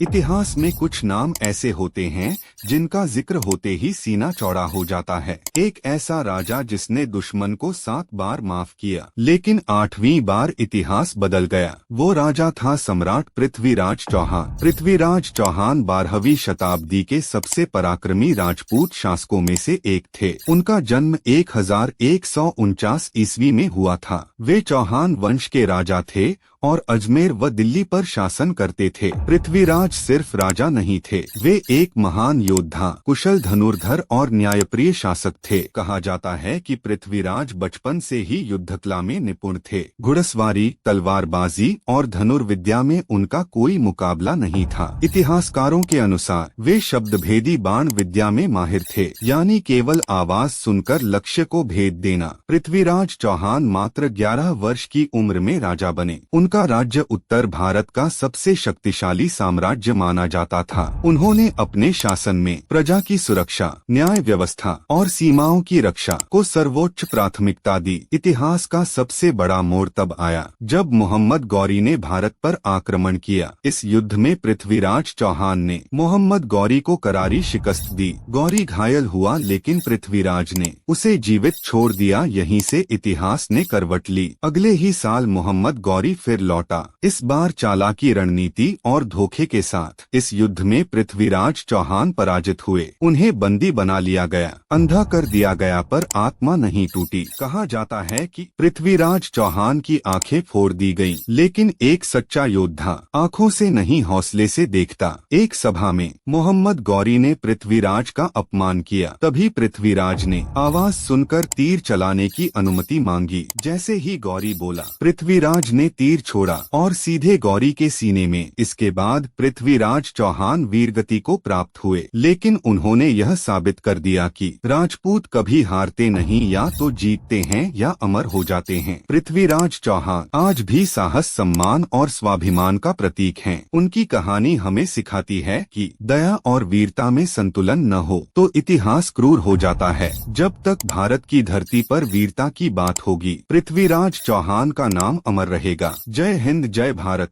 इतिहास में कुछ नाम ऐसे होते हैं जिनका जिक्र होते ही सीना चौड़ा हो जाता है। एक ऐसा राजा जिसने दुश्मन को 7 बार माफ किया, लेकिन 8वीं बार इतिहास बदल गया। वो राजा था सम्राट पृथ्वीराज चौहान। पृथ्वीराज चौहान 12वीं शताब्दी के सबसे पराक्रमी राजपूत शासकों में से एक थे। उनका जन्म 1149 ईस्वी में हुआ था। वे चौहान वंश के राजा थे और अजमेर व दिल्ली पर शासन करते थे। पृथ्वीराज सिर्फ राजा नहीं थे, वे एक महान योद्धा, कुशल धनुर्धर और न्यायप्रिय शासक थे। कहा जाता है कि पृथ्वीराज बचपन से ही युद्धकला में निपुण थे। घुड़सवारी, तलवारबाजी और धनुर्विद्या में उनका कोई मुकाबला नहीं था। इतिहासकारों के अनुसार वे शब्दभेदी बाण विद्या में माहिर थे, यानी केवल आवाज सुनकर लक्ष्य को भेद देना। पृथ्वीराज चौहान मात्र 11 वर्ष की उम्र में राजा बने। उनका राज्य उत्तर भारत का सबसे शक्तिशाली साम्राज्य माना जाता था। उन्होंने अपने शासन में प्रजा की सुरक्षा, न्याय व्यवस्था और सीमाओं की रक्षा को सर्वोच्च प्राथमिकता दी। इतिहास का सबसे बड़ा मोड़ तब आया जब मोहम्मद गौरी ने भारत पर आक्रमण किया। इस युद्ध में पृथ्वीराज चौहान ने मोहम्मद गौरी को करारी शिकस्त दी। गौरी घायल हुआ, लेकिन पृथ्वीराज ने उसे जीवित छोड़ दिया। यहीं से इतिहास ने करवट ली। अगले ही साल मोहम्मद गौरी फिर लौटा, इस बार चालाकी, रणनीति और धोखे के साथ। इस युद्ध में पृथ्वीराज चौहान पराजित हुए। उन्हें बंदी बना लिया गया, अंधा कर दिया गया, पर आत्मा नहीं टूटी। कहा जाता है कि पृथ्वीराज चौहान की आंखें फोड़ दी गईं, लेकिन एक सच्चा योद्धा आंखों से नहीं हौसले से देखता। एक सभा में मोहम्मद गौरी ने पृथ्वीराज का अपमान किया। तभी पृथ्वीराज ने आवाज सुनकर तीर चलाने की अनुमति मांगी। जैसे ही गौरी बोला, पृथ्वीराज ने तीर छोड़ा और सीधे गौरी के सीने में। इसके बाद पृथ्वीराज चौहान वीरगति को प्राप्त हुए, लेकिन उन्होंने यह साबित कर दिया कि राजपूत कभी हारते नहीं, या तो जीतते हैं या अमर हो जाते हैं। पृथ्वीराज चौहान आज भी साहस, सम्मान और स्वाभिमान का प्रतीक हैं। उनकी कहानी हमें सिखाती है कि दया और वीरता में संतुलन न हो तो इतिहास क्रूर हो जाता है। जब तक भारत की धरती पर वीरता की बात होगी, पृथ्वीराज चौहान का नाम अमर रहेगा। जय हिंद, जय भारत।